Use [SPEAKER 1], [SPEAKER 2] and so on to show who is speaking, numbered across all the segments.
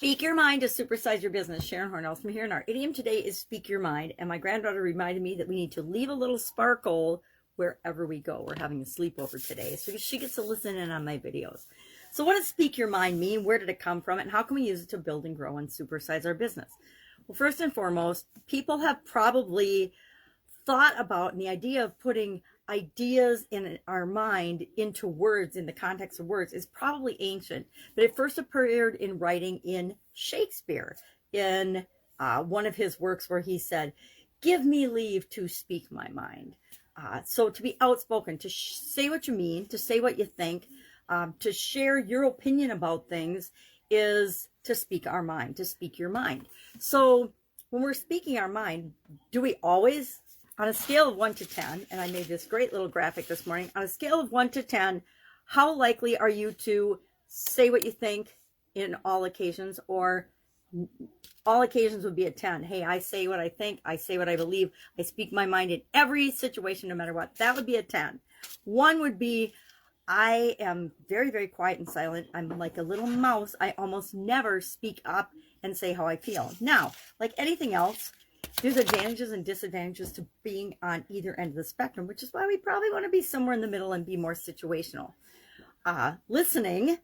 [SPEAKER 1] Speak your mind to supersize your business. Sharon Horne-Ellstrom here, and our idiom today is speak your mind. And my granddaughter reminded me that we need to leave a little sparkle wherever we go. We're having a sleepover today, so she gets to listen in on my videos. So what does speak your mind mean? Where did it come from? And how can we use it to build and grow and supersize our business? Well, first and foremost, people have probably thought about the idea of putting ideas in our mind into words, in the context of words, is probably ancient, but it first appeared in writing in Shakespeare, in one of his works where he said, "Give me leave to speak my mind." So to be outspoken, to say what you mean, to say what you think, to share your opinion about things is to speak our mind, to speak your mind. So when we're speaking our mind, do we always, on a scale of 1 to 10, and I made this great little graphic this morning, on a scale of 1 to 10, how likely are you to say what you think in all occasions? Or all occasions would be a 10. Hey, I say what I think, I say what I believe, I speak my mind in every situation, no matter what. That would be a 10. 1 would be, I am very, very quiet and silent. I'm like a little mouse. I almost never speak up and say how I feel. Now, like anything else, there's advantages and disadvantages to being on either end of the spectrum, which is why we probably want to be somewhere in the middle and be more situational. Listening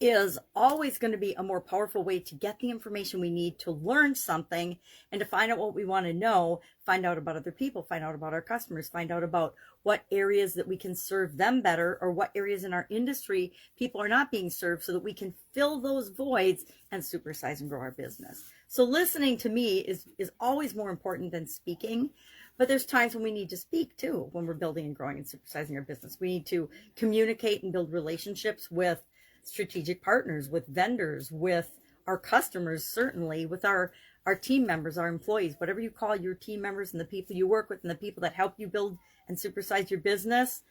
[SPEAKER 1] is always going to be a more powerful way to get the information we need to learn something and to find out what we want to know, find out about other people, find out about our customers, find out about what areas that we can serve them better, or what areas in our industry people are not being served, so that we can fill those voids and supersize and grow our business. So listening to me is always more important than speaking, but there's times when we need to speak too, when we're building and growing and supersizing our business. We need to communicate and build relationships with strategic partners, with vendors, with our customers, certainly with our team members, our employees, whatever you call your team members and the people you work with and the people that help you build and supersize your business.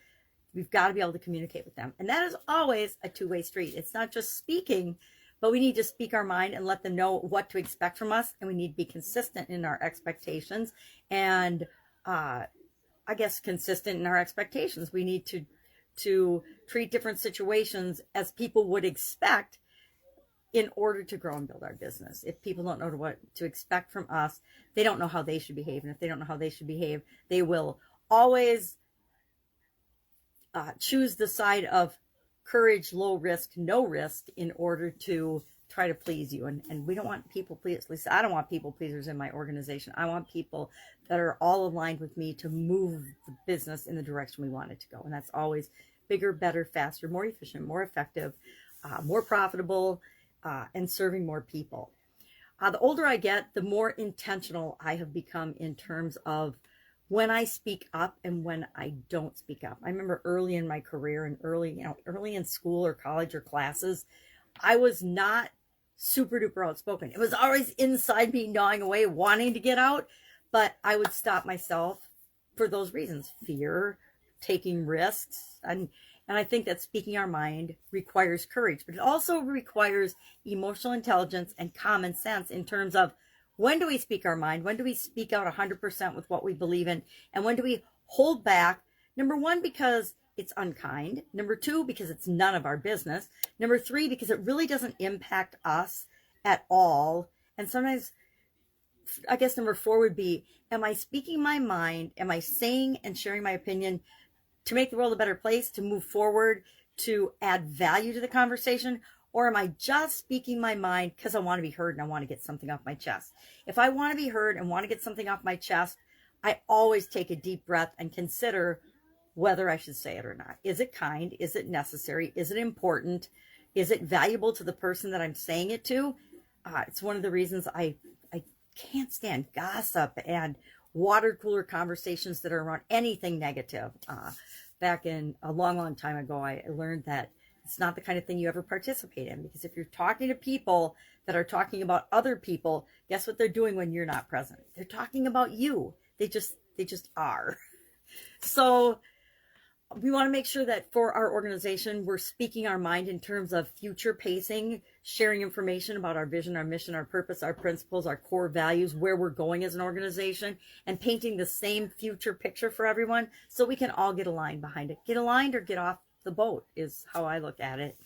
[SPEAKER 1] We've got to be able to communicate with them. And that is always a two-way street. It's not just speaking, but we need to speak our mind and let them know what to expect from us. And we need to be consistent in our expectations and, I guess, consistent in our expectations. We need to treat different situations as people would expect in order to grow and build our business. If people don't know what to expect from us, they don't know how they should behave. And if they don't know how they should behave, they will always choose the side of courage, low risk, no risk, in order to try to please you. And we don't want people pleasers. At least I don't want people pleasers in my organization. I want people that are all aligned with me to move the business in the direction we want it to go. And that's always bigger, better, faster, more efficient, more effective, more profitable, and serving more people. The older I get, the more intentional I have become in terms of when I speak up and when I don't speak up. I remember early in my career and early in school or college or classes, I was not super duper outspoken. It was always inside me, gnawing away, wanting to get out, but I would stop myself for those reasons: fear, taking risks. And I think that speaking our mind requires courage, but it also requires emotional intelligence and common sense in terms of, when do we speak our mind? When do we speak out 100% with what we believe in? And when do we hold back? Number 1, because it's unkind. Number 2, because it's none of our business. Number 3, because it really doesn't impact us at all. And sometimes, I guess number 4 would be, am I speaking my mind? Am I saying and sharing my opinion to make the world a better place, to move forward, to add value to the conversation? Or am I just speaking my mind because I want to be heard and I want to get something off my chest? If I want to be heard and want to get something off my chest, I always take a deep breath and consider whether I should say it or not. Is it kind? Is it necessary? Is it important? Is it valuable to the person that I'm saying it to? It's one of the reasons I can't stand gossip and water cooler conversations that are around anything negative. Back in a long, long time ago, I learned that it's not the kind of thing you ever participate in, because if you're talking to people that are talking about other people, guess what they're doing when you're not present? They're talking about you. They just are. So we want to make sure that for our organization, we're speaking our mind in terms of future pacing, sharing information about our vision, our mission, our purpose, our principles, our core values, where we're going as an organization, and painting the same future picture for everyone so we can all get aligned behind it. Get aligned or get off the boat is how I look at it.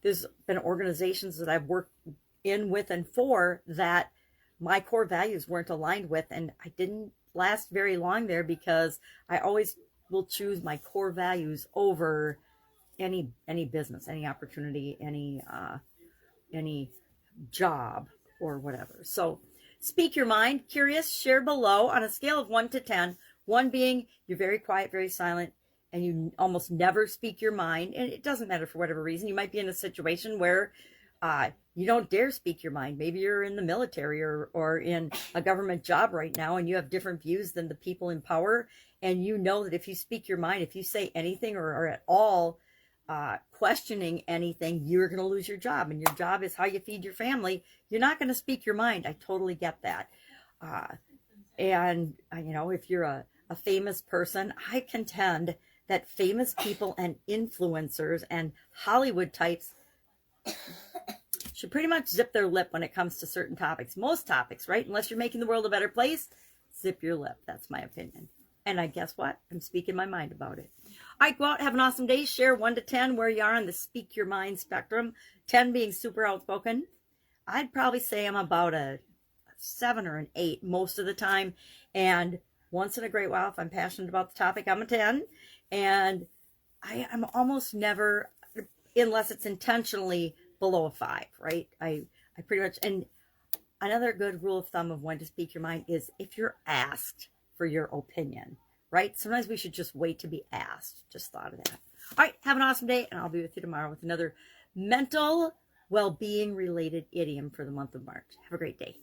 [SPEAKER 1] there's been organizations that I've worked in, with, and for that my core values weren't aligned with, and I didn't last very long there because I always will choose my core values over any business, any opportunity, any job or whatever. So speak your mind. Curious, share below on a scale of 1 to 10. 1 being you're very quiet, very silent, and you almost never speak your mind. And it doesn't matter for whatever reason. You might be in a situation where you don't dare speak your mind. Maybe you're in the military or in a government job right now, and you have different views than the people in power. And you know that if you speak your mind, if you say anything or are at all questioning anything, you're going to lose your job. And your job is how you feed your family. You're not going to speak your mind. I totally get that. And if you're a famous person, I contend that famous people and influencers and Hollywood types should pretty much zip their lip when it comes to certain topics. Most topics, right? Unless you're making the world a better place, zip your lip. That's my opinion. And I guess what? I'm speaking my mind about it. All right, go out, have an awesome day. Share 1 to 10 where you are on the speak your mind spectrum. 10 being super outspoken. I'd probably say I'm about a 7 or an 8 most of the time. And once in a great while, if I'm passionate about the topic, I'm a 10. And I'm almost never, unless it's intentionally, below a 5, right? I pretty much, and another good rule of thumb of when to speak your mind is if you're asked for your opinion, right? Sometimes we should just wait to be asked. Just thought of that. All right, have an awesome day, and I'll be with you tomorrow with another mental well-being related idiom for the month of March. Have a great day.